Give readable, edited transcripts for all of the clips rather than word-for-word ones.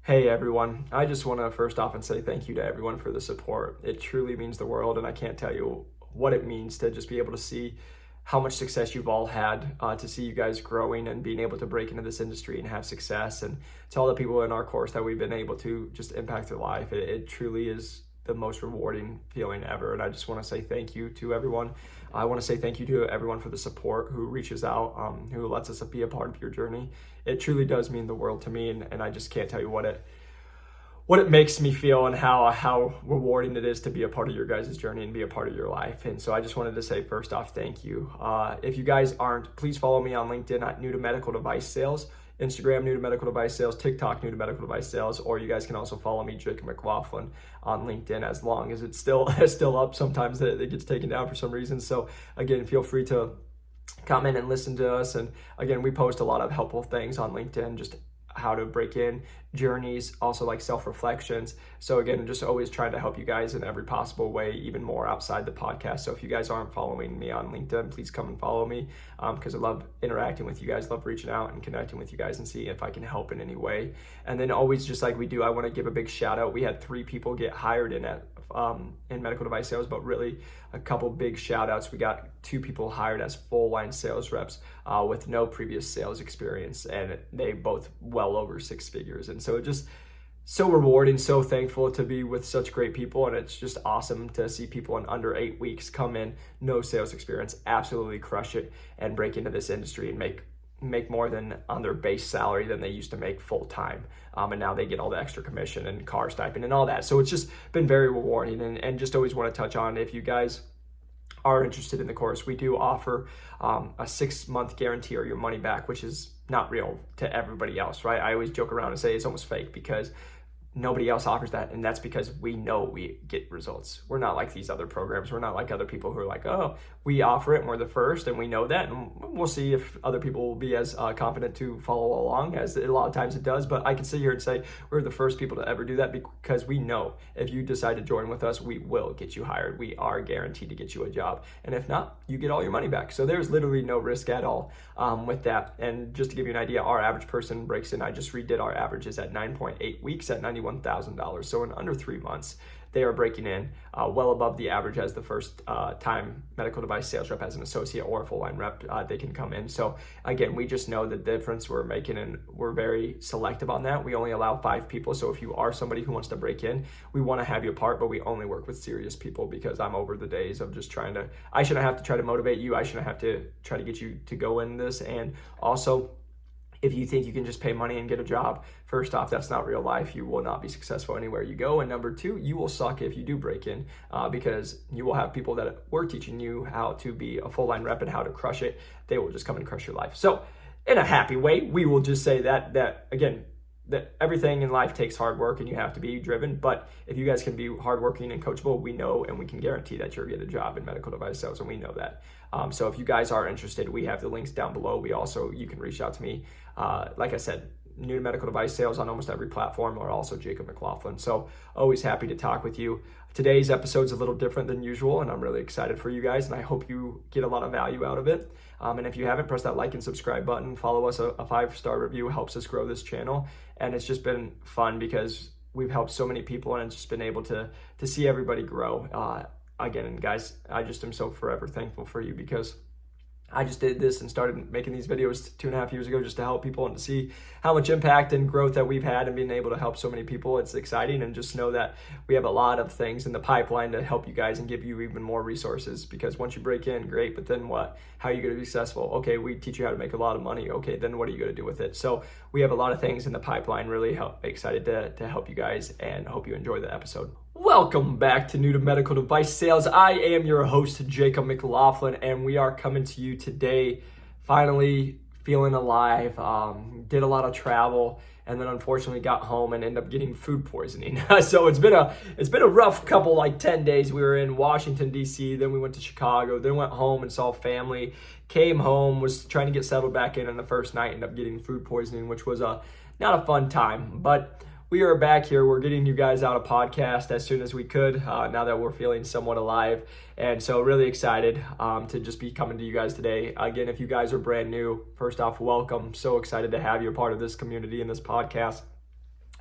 Hey everyone, I just want to first off and say thank you to everyone for the support. It truly means the world, and I can't tell you what it means to just be able to see how much success you've all had, to see you guys growing and being able to break into this industry and have success, and to all the people in our course that we've been able to just impact their life. It truly is the most rewarding feeling ever, and I just want to say thank you to everyone. I want to say thank you to everyone for the support who reaches out, who lets us be a part of your journey. It truly does mean the world to me, and I just can't tell you what it makes me feel and how rewarding it is to be a part of your guys' journey and be a part of your life. And so I just wanted to say first off, thank you. If you guys aren't, please follow me on LinkedIn at New to Medical Device Sales, Instagram New to Medical Device Sales, TikTok New to Medical Device Sales, or you guys can also follow me, Jacob McLaughlin, on LinkedIn, as long as it's still up. Sometimes it gets taken down for some reason. So again, feel free to comment and listen to us. And again, we post a lot of helpful things on LinkedIn, just how to break in, journeys, also like self-reflections. So again, just always trying to help you guys in every possible way, even more outside the podcast. So if you guys aren't following me on LinkedIn, please come and follow me, because I love interacting with you guys, love reaching out and connecting with you guys and see if I can help in any way. And then always, just like we do, I want to give a big shout out. We had 3 people get hired in medical device sales, but really a couple big shout outs. We got 2 people hired as full line sales reps with no previous sales experience, and they both well over 6 figures. And so just so rewarding, so thankful to be with such great people. And it's just awesome to see people in under 8 weeks come in, no sales experience, absolutely crush it and break into this industry and make more than on their base salary than they used to make full time. And now they get all the extra commission and car stipend and all that. So it's just been very rewarding, and just always want to touch on, if you guys are interested in the course, we do offer a 6-month guarantee or your money back, which is not real to everybody else, right? I always joke around and say it's almost fake because nobody else offers that, and that's because we know we get results. We're not like these other programs. We're not like other people who are like, oh, we offer it and we're the first, and we know that, and we'll see if other people will be as confident to follow along as a lot of times it does. But I can sit here and say we're the first people to ever do that, because we know if you decide to join with us, we will get you hired. We are guaranteed to get you a job, and if not, you get all your money back. So there's literally no risk at all with that. And just to give you an idea, our average person breaks in, I just redid our averages at 9.8 weeks at $91,000. So in under 3 months, they are breaking in well above the average as the first time medical device sales rep as an associate or a full line rep they can come in. So again, we just know the difference we're making, and we're very selective on that. We only allow 5 people. So if you are somebody who wants to break in, we want to have you a part, but we only work with serious people, because I'm over the days of just I shouldn't have to try to motivate you. I shouldn't have to try to get you to go in this. And also, if you think you can just pay money and get a job, first off, that's not real life. You will not be successful anywhere you go. And number 2, you will suck if you do break in, because you will have people that were teaching you how to be a full line rep and how to crush it. They will just come and crush your life. So in a happy way, we will just say that again, that everything in life takes hard work and you have to be driven. But if you guys can be hardworking and coachable, we know and we can guarantee that you'll get a job in medical device sales, and we know that. So if you guys are interested, we have the links down below. You can reach out to me. Like I said, New to Medical Device Sales on almost every platform, or also Jacob McLaughlin. So always happy to talk with you. Today's episode's a little different than usual, and I'm really excited for you guys, and I hope you get a lot of value out of it. And if you haven't, press that like and subscribe button. Follow us. A 5-star review helps us grow this channel, and it's just been fun because we've helped so many people, and it's just been able to see everybody grow. Again, guys, I just am so forever thankful for you, because I just did this and started making these videos 2.5 years ago just to help people and to see how much impact and growth that we've had and being able to help so many people. It's exciting, and just know that we have a lot of things in the pipeline to help you guys and give you even more resources, because once you break in, great, but then what? How are you going to be successful? Okay, we teach you how to make a lot of money. Okay, then what are you going to do with it? So we have a lot of things in the pipeline. Really excited to help you guys, and hope you enjoy the episode. Welcome back to New to Medical Device Sales. I am your host, Jacob McLaughlin, and we are coming to you today, finally feeling alive. Did a lot of travel, and then unfortunately got home and ended up getting food poisoning. So it's been a rough couple, 10 days. We were in Washington, D.C., then we went to Chicago, then went home and saw family, came home, was trying to get settled back in, and the first night ended up getting food poisoning, which was not a fun time. But we are back here. We're getting you guys out a podcast as soon as we could, now that we're feeling somewhat alive. And so really excited to just be coming to you guys today. Again, if you guys are brand new, first off, welcome. So excited to have you a part of this community and this podcast.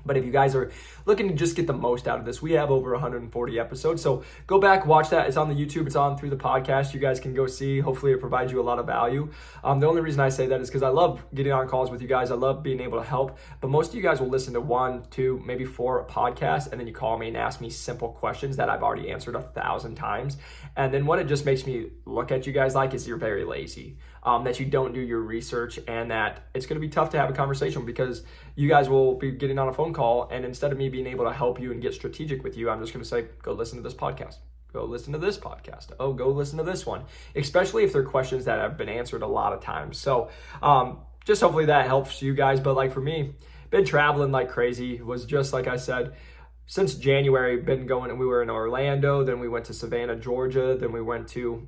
But if you guys are looking to just get the most out of this, we have over 140 episodes. So go back, watch that. It's on the YouTube. It's on through the podcast. You guys can go see. Hopefully it provides you a lot of value. The only reason I say that is because I love getting on calls with you guys. I love being able to help. But most of you guys will listen to 1, 2, maybe 4 podcasts, and then you call me and ask me simple questions that I've already answered 1,000 times. And then what it just makes me look at you guys like is you're very lazy. That you don't do your research, and that it's going to be tough to have a conversation because you guys will be getting on a phone call, and instead of me being able to help you and get strategic with you, I'm just going to say, go listen to this podcast. Go listen to this podcast. Oh, go listen to this one, especially if they're questions that have been answered a lot of times. So just hopefully that helps you guys. But like for me, been traveling like crazy. It was just like I said, since January, been going, and we were in Orlando, then we went to Savannah, Georgia, then we went to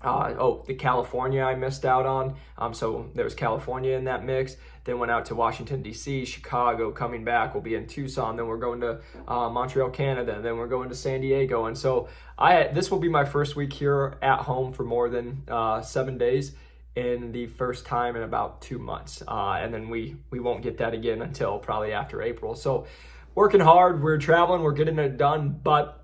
the California I missed out on. So there was California in that mix. Then went out to Washington, D.C., Chicago, coming back. We'll be in Tucson. Then we're going to Montreal, Canada. Then we're going to San Diego. And so this will be my first week here at home for more than 7 days in the first time in about 2 months. And then we won't get that again until probably after April. So working hard, we're traveling, we're getting it done, but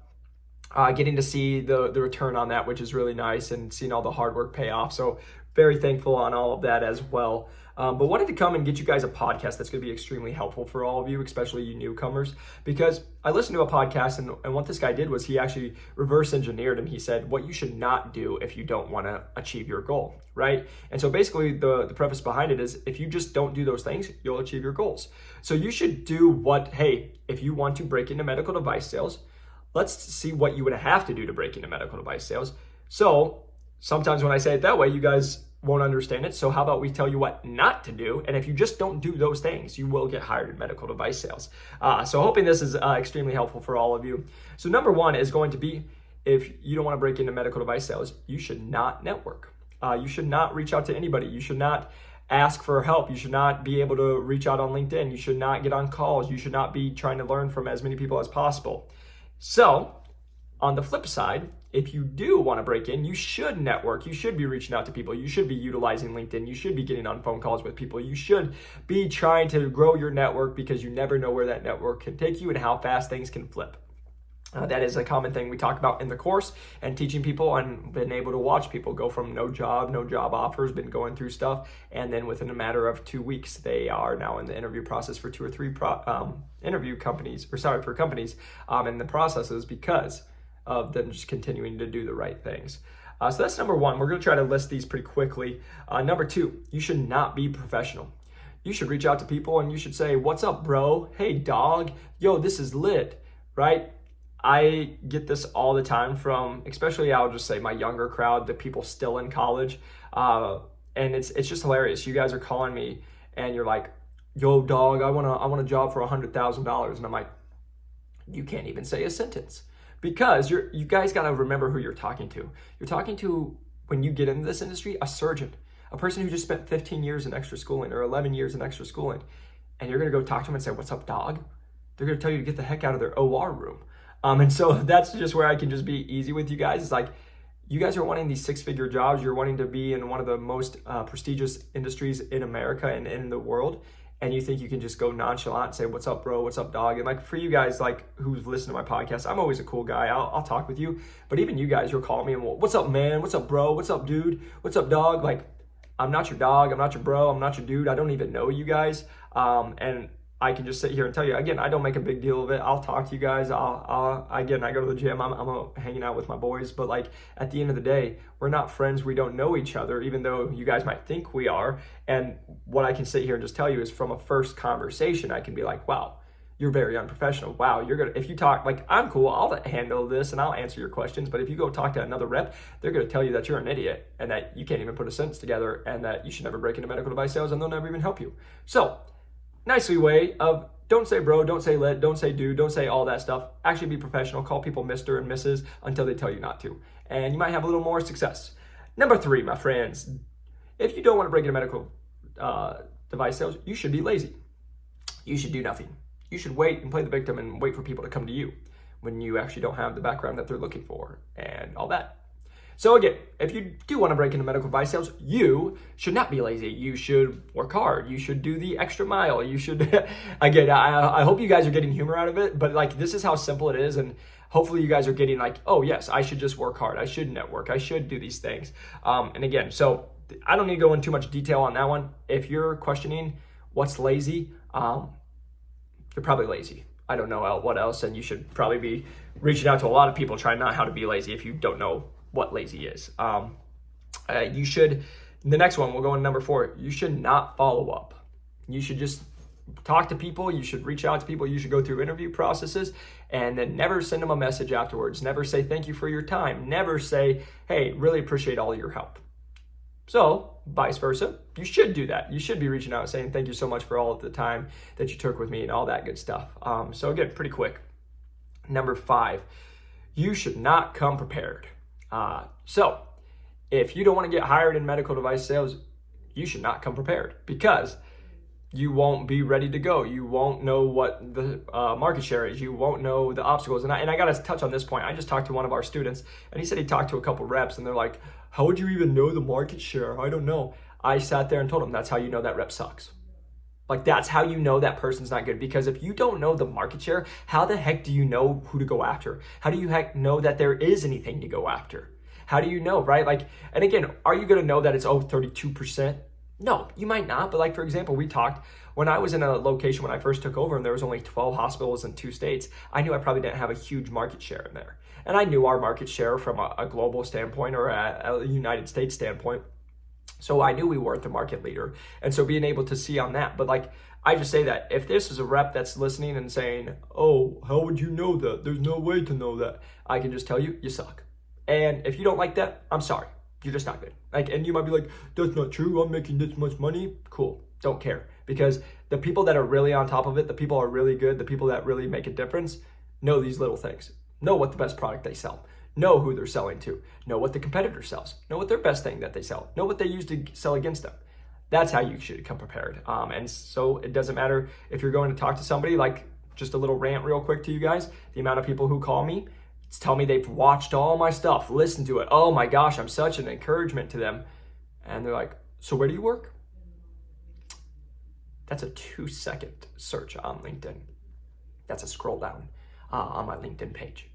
getting to see the return on that, which is really nice, and seeing all the hard work pay off. So very thankful on all of that as well. But wanted to come and get you guys a podcast that's going to be extremely helpful for all of you, especially you newcomers, because I listened to a podcast, and what this guy did was he actually reverse engineered, and he said what you should not do if you don't want to achieve your goal, right? And so basically the preface behind it is if you just don't do those things, you'll achieve your goals. So you should do if you want to break into medical device sales, let's see what you would have to do to break into medical device sales. So sometimes when I say it that way, you guys won't understand it. So how about we tell you what not to do? And if you just don't do those things, you will get hired in medical device sales. So hoping this is extremely helpful for all of you. So number 1 is going to be, if you don't want to break into medical device sales, you should not network. You should not reach out to anybody. You should not ask for help. You should not be able to reach out on LinkedIn. You should not get on calls. You should not be trying to learn from as many people as possible. So on the flip side, if you do want to break in, you should network. You should be reaching out to people. You should be utilizing LinkedIn. You should be getting on phone calls with people. You should be trying to grow your network, because you never know where that network can take you and how fast things can flip. That is a common thing we talk about in the course, and teaching people, and been able to watch people go from no job offers, been going through stuff, and then within a matter of 2 weeks, they are now in the interview process for 2 or 3 companies, in the processes, because of them just continuing to do the right things. So that's number 1. We're going to try to list these pretty quickly. Number 2, you should not be professional. You should reach out to people and you should say, "What's up, bro? Hey, dog. Yo, this is lit," right? I get this all the time from, especially I'll just say my younger crowd, the people still in college. And it's just hilarious. You guys are calling me and you're like, "Yo, dog, I want a job for $100,000. And I'm like, you can't even say a sentence, because you guys got to remember who you're talking to. You're talking to, when you get into this industry, a surgeon, a person who just spent 15 years in extra schooling or 11 years in extra schooling. And you're going to go talk to them and say, "What's up, dog?" They're going to tell you to get the heck out of their OR room. And so that's just where I can just be easy with you guys. It's like, you guys are wanting these 6-figure jobs. You're wanting to be in one of the most prestigious industries in America and in the world. And you think you can just go nonchalant and say, "What's up, bro? What's up, dog?" And like, for you guys like who've listened to my podcast, I'm always a cool guy. I'll talk with you. But even you guys, you'll call me and, "What's up, man? What's up, bro? What's up, dude? What's up, dog?" Like, I'm not your dog. I'm not your bro. I'm not your dude. I don't even know you guys. And I can just sit here and tell you, again, I don't make a big deal of it. I'll talk to you guys. I go to the gym. I'm hanging out with my boys. But like, at the end of the day, we're not friends. We don't know each other, even though you guys might think we are. And what I can sit here and just tell you is, from a first conversation, I can be like, "Wow, you're very unprofessional. Wow, if you talk, like, I'm cool. I'll handle this and I'll answer your questions. But if you go talk to another rep, they're going to tell you that you're an idiot and that you can't even put a sentence together and that you should never break into medical device sales, and they'll never even help you." So, nicely way of, don't say bro, don't say lit, don't say dude, don't say all that stuff. Actually be professional. Call people Mr. and Mrs. until they tell you not to. And you might have a little more success. Number 3, my friends, if you don't want to break into medical device sales, you should be lazy. You should do nothing. You should wait and play the victim and wait for people to come to you when you actually don't have the background that they're looking for and all that. So again, if you do want to break into medical device sales, you should not be lazy. You should work hard. You should do the extra mile. You should, again, I hope you guys are getting humor out of it, but like this is how simple it is. And hopefully you guys are getting like, oh yes, I should just work hard. I should network. I should do these things. And again, so I don't need to go into too much detail on that one. If you're questioning what's lazy, you're probably lazy. I don't know what else. And you should probably be reaching out to a lot of people trying not how to be lazy if you don't know what lazy is. You should, the next one, we'll go on number 4. You should not follow up. You should just talk to people. You should reach out to people. You should go through interview processes and then never send them a message afterwards. Never say, thank you for your time. Never say, hey, really appreciate all your help. So vice versa, you should do that. You should be reaching out and saying, thank you so much for all of the time that you took with me and all that good stuff. So again, pretty quick. Number 5, you should not come prepared. So if you don't want to get hired in medical device sales, you should not come prepared because you won't be ready to go. You won't know what the market share is. You won't know the obstacles. And I got to touch on this point. I just talked to one of our students and he said he talked to a couple reps and they're like, how would you even know the market share? I don't know. I sat there and told him that's how you know that rep sucks. Like that's how you know that person's not good, because if you don't know the market share, how the heck do you know who to go after? How do you know that there is anything to go after? How do you know, right? Like, and again, are you gonna know that it's 32%? No, you might not. But like, for example, we talked when I was in a location when I first took over and there was only 12 hospitals in 2 states, I knew I probably didn't have a huge market share in there. And I knew our market share from a global standpoint or a United States standpoint. So I knew we weren't the market leader. And so being able to see on that, but like, I just say that if this is a rep that's listening and saying, oh, how would you know that? There's no way to know that. I can just tell you, you suck. And if you don't like that, I'm sorry. You're just not good. Like, and you might be like, that's not true. I'm making this much money. Cool. Don't care. Because the people that are really on top of it, the people are really good, the people that really make a difference, know these little things. Know what the best product they sell. Know who they're selling to. Know what the competitor sells. Know what their best thing that they sell. Know what they use to sell against them. That's how you should come prepared. And so it doesn't matter if you're going to talk to somebody, like just a little rant real quick to you guys, the amount of people who call me, tell me they've watched all my stuff, listened to it. Oh my gosh, I'm such an encouragement to them. And they're like, so where do you work? That's a 2-second search on LinkedIn. That's a scroll down on my LinkedIn page.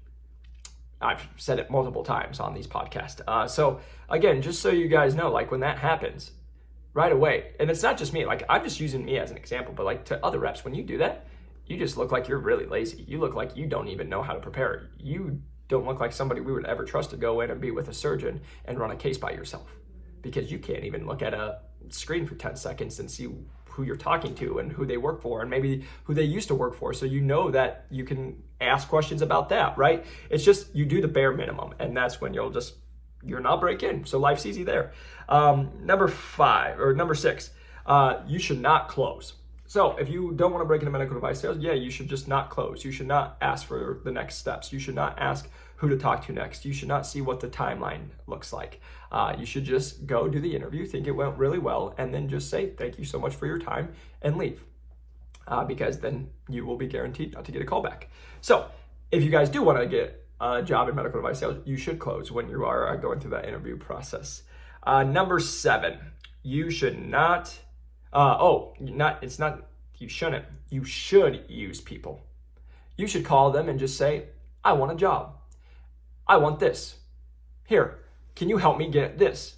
I've said it multiple times on these podcasts. So again, just so you guys know, like when that happens right away, and it's not just me, like I'm just using me as an example, but like to other reps, when you do that, you just look like you're really lazy. You look like you don't even know how to prepare. You don't look like somebody we would ever trust to go in and be with a surgeon and run a case by yourself, because you can't even look at a screen for 10 seconds and see who you're talking to and who they work for and maybe who they used to work for. So you know that you can ask questions about that, right? It's just, you do the bare minimum and that's when you're not break in. So life's easy there. Number 6, you should not close. So if you don't want to break into medical device sales, yeah, you should just not close. You should not ask for the next steps. You should not ask who to talk to next. You should not see what the timeline looks like. You should just go do the interview, think it went really well, and then just say, thank you so much for your time and leave. Because then you will be guaranteed not to get a call back. So if you guys do want to get a job in medical device sales, you should close when you are going through that interview process. Number 7, you should not, you should use people. You should call them and just say, I want a job. I want this. Here, can you help me get this?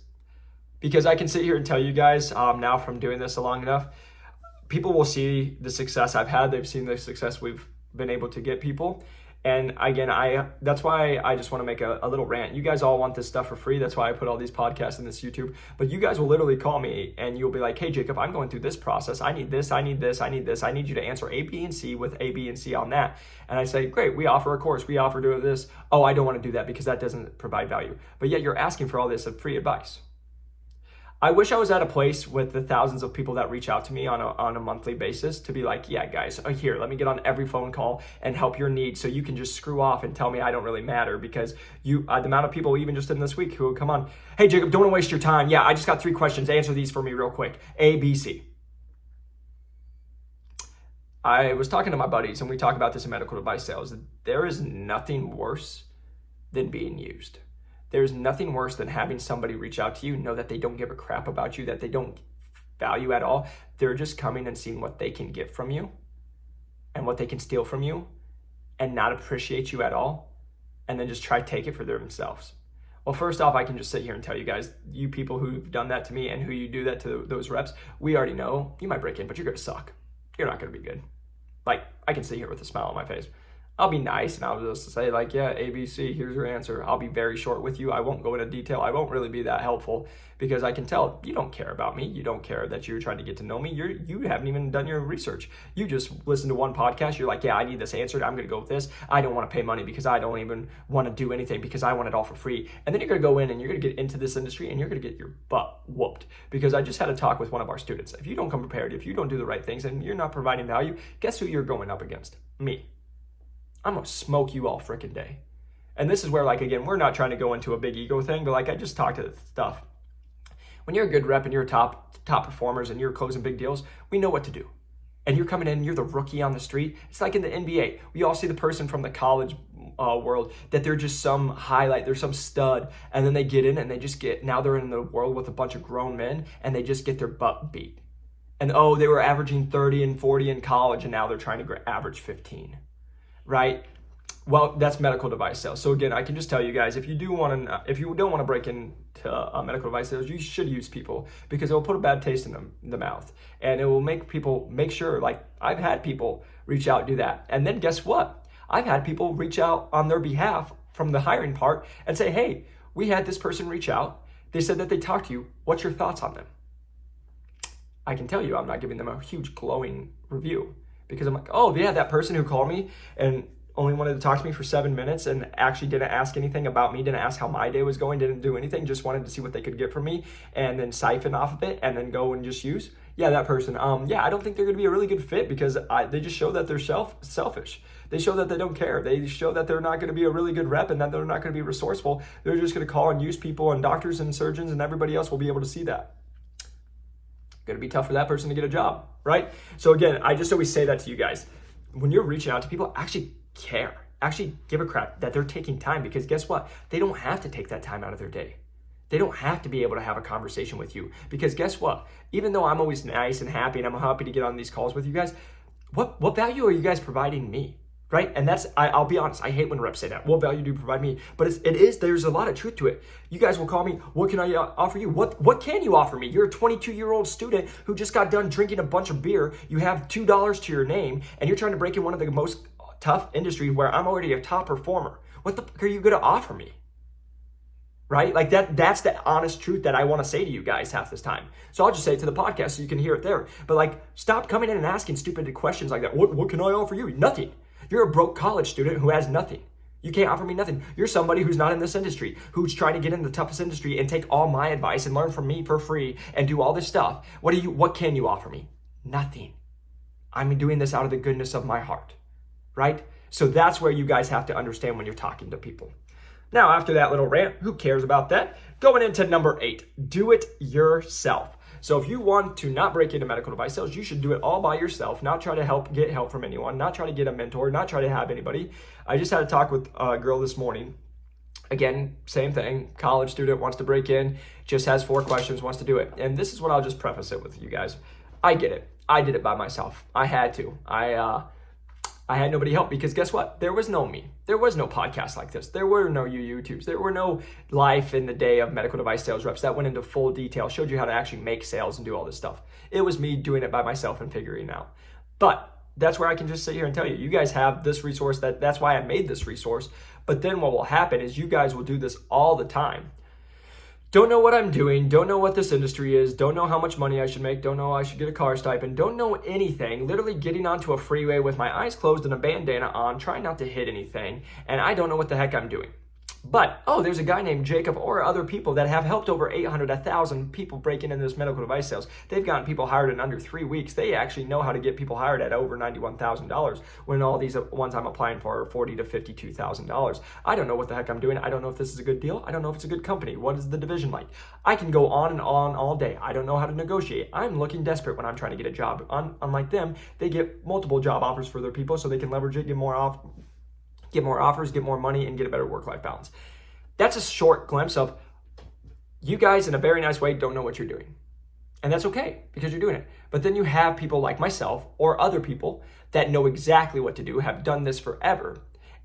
Because I can sit here and tell you guys now from doing this long enough, people will see the success I've had. They've seen the success we've been able to get people. And again, that's why I just want to make a little rant. You guys all want this stuff for free. That's why I put all these podcasts in this YouTube. But you guys will literally call me and you'll be like, hey, Jacob, I'm going through this process. I need this, I need this, I need this. I need you to answer A, B, and C with A, B, and C on that. And I say, great, we offer a course. We offer doing this. Oh, I don't want to do that because that doesn't provide value. But yet you're asking for all this free advice. I wish I was at a place with the thousands of people that reach out to me on a monthly basis to be like, yeah, guys, here, let me get on every phone call and help your needs so you can just screw off and tell me I don't really matter, because the amount of people even just in this week who will come on, hey, Jacob, don't want to waste your time. Yeah, I just got 3 questions. Answer these for me real quick. A, B, C. I was talking to my buddies and we talk about this in medical device sales. There is nothing worse than being used. There's nothing worse than having somebody reach out to you, know that they don't give a crap about you, that they don't value at all. They're just coming and seeing what they can get from you and what they can steal from you and not appreciate you at all, and then just try to take it for themselves. Well, first off, I can just sit here and tell you guys, you people who've done that to me and who you do that to those reps, we already know you might break in, but you're going to suck. You're not going to be good. Like, I can sit here with a smile on my face. I'll be nice and I'll just say like, yeah, ABC, here's your answer. I'll be very short with you. I won't go into detail. I won't really be that helpful because I can tell you don't care about me. You don't care that you're trying to get to know me. You haven't even done your research. You just listen to one podcast. You're like, yeah, I need this answered. I'm going to go with this. I don't want to pay money because I don't even want to do anything because I want it all for free. And then you're going to go in and you're going to get into this industry and you're going to get your butt whooped because I just had a talk with one of our students. If you don't come prepared, if you don't do the right things and you're not providing value, guess who you're going up against? Me. I'm going to smoke you all freaking day. And this is where, like, again, we're not trying to go into a big ego thing, but like I just talked to the stuff. When you're a good rep and you're top performers and you're closing big deals, we know what to do. And you're coming in and you're the rookie on the street. It's like in the NBA. We all see the person from the college world that they're just some highlight, they're some stud. And then they get in and now they're in the world with a bunch of grown men and they just get their butt beat. And oh, they were averaging 30 and 40 in college and now they're trying to average 15. Right? Well, that's medical device sales. So again, I can just tell you guys, if you don't want to break into medical device sales, you should use people because it will put a bad taste in the mouth, and it will make people make sure. Like I've had people reach out and do that, and then guess what? I've had people reach out on their behalf from the hiring part and say, "Hey, we had this person reach out. They said that they talked to you. What's your thoughts on them?" I can tell you, I'm not giving them a huge glowing review. Because I'm like, oh yeah, that person who called me and only wanted to talk to me for 7 minutes and actually didn't ask anything about me, didn't ask how my day was going, didn't do anything, just wanted to see what they could get from me and then siphon off of it and then go and just use. Yeah, that person, yeah, I don't think they're gonna be a really good fit because they just show that they're selfish. They show that they don't care. They show that they're not gonna be a really good rep and that they're not gonna be resourceful. They're just gonna call and use people, and doctors and surgeons and everybody else will be able to see that. Going to be tough for that person to get a job, right? So again, I just always say that to you guys. When you're reaching out to people, actually care. Actually give a crap that they're taking time, because guess what? They don't have to take that time out of their day. They don't have to be able to have a conversation with you, because guess what? Even though I'm always nice and happy and I'm happy to get on these calls with you guys, what value are you guys providing me? Right? And that's, I'll be honest, I hate when reps say that. What value do you provide me? But there's a lot of truth to it. You guys will call me, what can I offer you? What can you offer me? You're a 22-year-old student who just got done drinking a bunch of beer. You have $2 to your name, and you're trying to break in one of the most tough industries where I'm already a top performer. What the fuck are you going to offer me? Right? Like that's the honest truth that I want to say to you guys half this time. So I'll just say it to the podcast so you can hear it there. But like, stop coming in and asking stupid questions like that. What can I offer you? Nothing. You're a broke college student who has nothing. You can't offer me nothing. You're somebody who's not in this industry, who's trying to get in the toughest industry and take all my advice and learn from me for free and do all this stuff. What can you offer me? Nothing. I'm doing this out of the goodness of my heart, right? So that's where you guys have to understand when you're talking to people. Now, after that little rant, who cares about that? Going into number 8, do it yourself. So if you want to not break into medical device sales, you should do it all by yourself, not try to get help from anyone, not try to get a mentor, not try to have anybody. I just had a talk with a girl this morning. Again, same thing, college student, wants to break in, just has 4 questions, wants to do it. And this is what I'll just preface it with you guys. I get it. I did it by myself. I had to. I had nobody help, because guess what? There was no me. There was no podcast like this. There were no YouTubes. There were no life in the day of medical device sales reps that went into full detail, showed you how to actually make sales and do all this stuff. It was me doing it by myself and figuring it out. But that's where I can just sit here and tell you, you guys have this resource. That's why I made this resource. But then what will happen is you guys will do this all the time. Don't know what I'm doing, don't know what this industry is, don't know how much money I should make, don't know I should get a car stipend, don't know anything, literally getting onto a freeway with my eyes closed and a bandana on, trying not to hit anything, and I don't know what the heck I'm doing. But, there's a guy named Jacob or other people that have helped over 800, 1,000 people break into this medical device sales. They've gotten people hired in under 3 weeks. They actually know how to get people hired at over $91,000 when all these ones I'm applying for are $40,000 to $52,000. I don't know what the heck I'm doing. I don't know if this is a good deal. I don't know if it's a good company. What is the division like? I can go on and on all day. I don't know how to negotiate. I'm looking desperate when I'm trying to get a job. Unlike them, they get multiple job offers for their people so they can leverage it, get more offers, get more money, and get a better work-life balance. That's a short glimpse of you guys in a very nice way don't know what you're doing. And that's okay because you're doing it. But then you have people like myself or other people that know exactly what to do, have done this forever,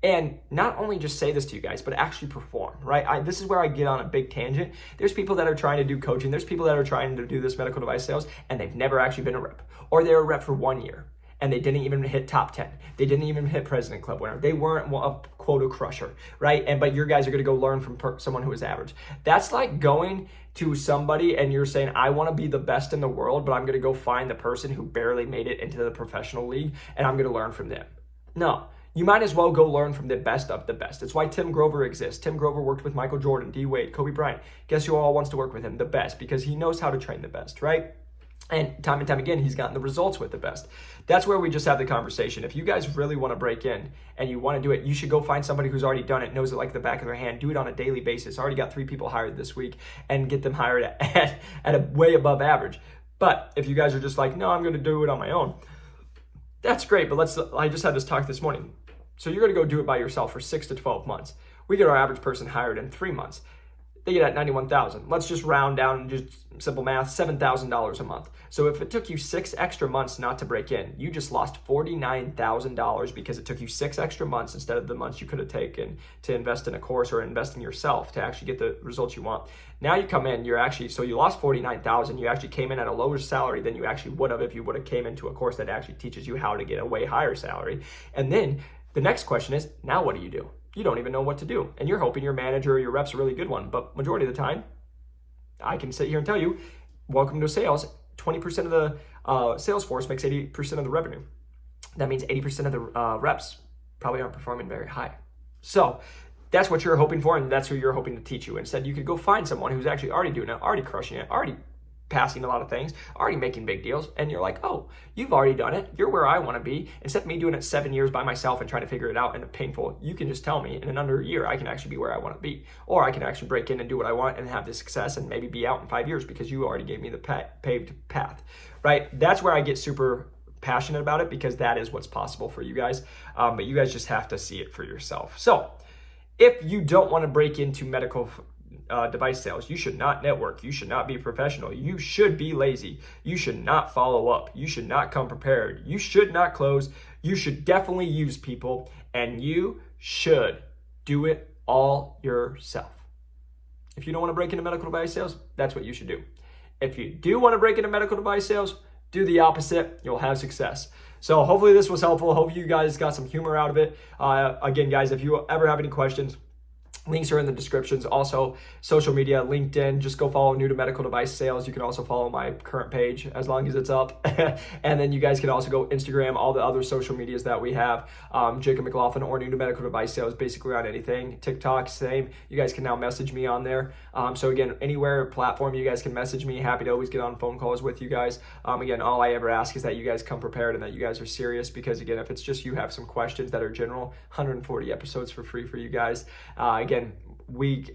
and not only just say this to you guys, but actually perform, right? This is where I get on a big tangent. There's people that are trying to do coaching. There's people that are trying to do this medical device sales, and they've never actually been a rep. Or they were a rep for 1 year, and they didn't even hit top 10. They didn't even hit President Club winner. They weren't a quota crusher, right? But your guys are going to go learn from someone who is average. That's like going to somebody and you're saying, I want to be the best in the world, but I'm going to go find the person who barely made it into the professional league, and I'm going to learn from them. No. You might as well go learn from the best of the best. It's why Tim Grover exists. Tim Grover worked with Michael Jordan, D. Wade, Kobe Bryant. Guess who all wants to work with him? The best, because he knows how to train the best, right? And time again, he's gotten the results with the best. That's where we just have the conversation. If you guys really want to break in and you want to do it, you should go find somebody who's already done it, knows it like the back of their hand, do it on a daily basis. Already got 3 people hired this week and get them hired at a way above average. But if you guys are just like, no, I'm going to do it on my own, that's great. But I just had this talk this morning. So you're going to go do it by yourself for 6 to 12 months. We get our average person hired in 3 months. They get at $91,000. Let's just round down and just simple math, $7,000 a month. So if it took you 6 extra months not to break in, you just lost $49,000 because it took you 6 extra months instead of the months you could have taken to invest in a course or invest in yourself to actually get the results you want. Now you come in, so you lost $49,000. You actually came in at a lower salary than you actually would have if you would have came into a course that actually teaches you how to get a way higher salary. And then the next question is, now what do? You don't even know what to do. And you're hoping your manager or your rep's a really good one. But majority of the time, I can sit here and tell you, welcome to sales. 20% of the sales force makes 80% of the revenue. That means 80% of the reps probably aren't performing very high. So that's what you're hoping for, and that's who you're hoping to teach you. Instead, you could go find someone who's actually already doing it, already crushing it, already passing a lot of things, already making big deals, and you're like, oh, you've already done it. You're where I want to be. Instead of me doing it 7 years by myself and trying to figure it out and it's painful, you can just tell me, and in under a year, I can actually be where I want to be. Or I can actually break in and do what I want and have the success and maybe be out in 5 years because you already gave me the paved path, right? That's where I get super passionate about it because that is what's possible for you guys. But you guys just have to see it for yourself. So if you don't want to break into medical device sales, you should not network. You should not be professional. You should be lazy. You should not follow up. You should not come prepared. You should not close. You should definitely use people, and you should do it all yourself. If you don't want to break into medical device sales, that's what you should do. If you do want to break into medical device sales, do the opposite. You'll have success. So hopefully this was helpful. Hope you guys got some humor out of it. Again, guys, if you ever have any questions, links are in the descriptions. Also, social media, LinkedIn, just go follow New to Medical Device Sales. You can also follow my current page as long as it's up. And then you guys can also go Instagram, all the other social medias that we have. Jacob McLaughlin or New to Medical Device Sales, basically on anything. TikTok, same. You guys can now message me on there. So again, anywhere platform you guys can message me. Happy to always get on phone calls with you guys. Again, all I ever ask is that you guys come prepared and that you guys are serious, because again, if it's just you have some questions that are general, 140 episodes for free for you guys. Again,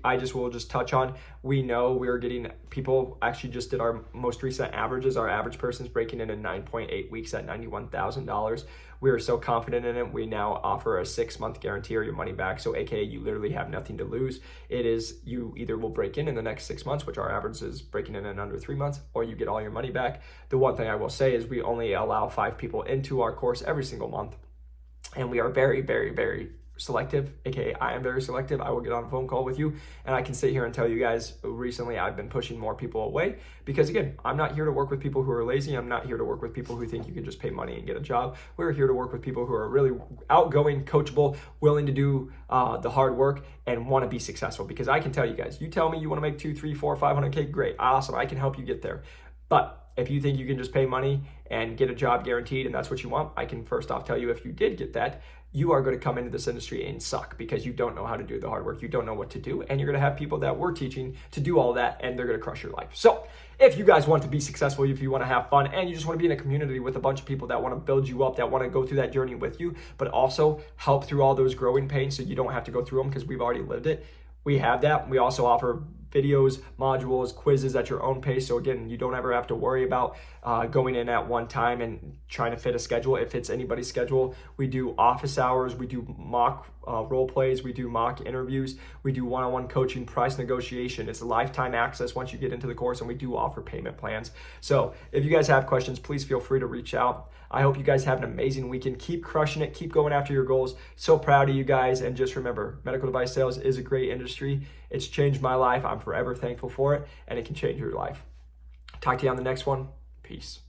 I will just touch on, we know we're getting people, actually just did our most recent averages. Our average person's breaking in 9.8 weeks at $91,000. We are so confident in it. We now offer a 6-month guarantee or your money back. So AKA you literally have nothing to lose. It is, you either will break in the next 6 months, which our average is breaking in under 3 months, or you get all your money back. The one thing I will say is we only allow 5 people into our course every single month. And we are very, very, very selective, aka I am very selective. I will get on a phone call with you and I can sit here and tell you guys, recently I've been pushing more people away because again, I'm not here to work with people who are lazy. I'm not here to work with people who think you can just pay money and get a job. We're here to work with people who are really outgoing, coachable, willing to do the hard work and want to be successful. Because I can tell you guys, you tell me you want to make 2, 3, 4, 500K, great, awesome. I can help you get there. But if you think you can just pay money and get a job guaranteed and that's what you want, I can first off tell you, if you did get that, you are going to come into this industry and suck because you don't know how to do the hard work. You don't know what to do. And you're going to have people that we're teaching to do all that, and they're going to crush your life. So if you guys want to be successful, if you want to have fun, and you just want to be in a community with a bunch of people that want to build you up, that want to go through that journey with you, but also help through all those growing pains so you don't have to go through them because we've already lived it. We have that. We also offer videos, modules, quizzes at your own pace. So again, you don't ever have to worry about going in at one time and trying to fit a schedule. It fits anybody's schedule. We do office hours, we do mock role plays, we do mock interviews, we do one-on-one coaching, price negotiation. It's lifetime access once you get into the course, and we do offer payment plans. So if you guys have questions, please feel free to reach out. I hope you guys have an amazing weekend. Keep crushing it. Keep going after your goals. So proud of you guys. And just remember, medical device sales is a great industry. It's changed my life. I'm forever thankful for it, and it can change your life. Talk to you on the next one. Peace.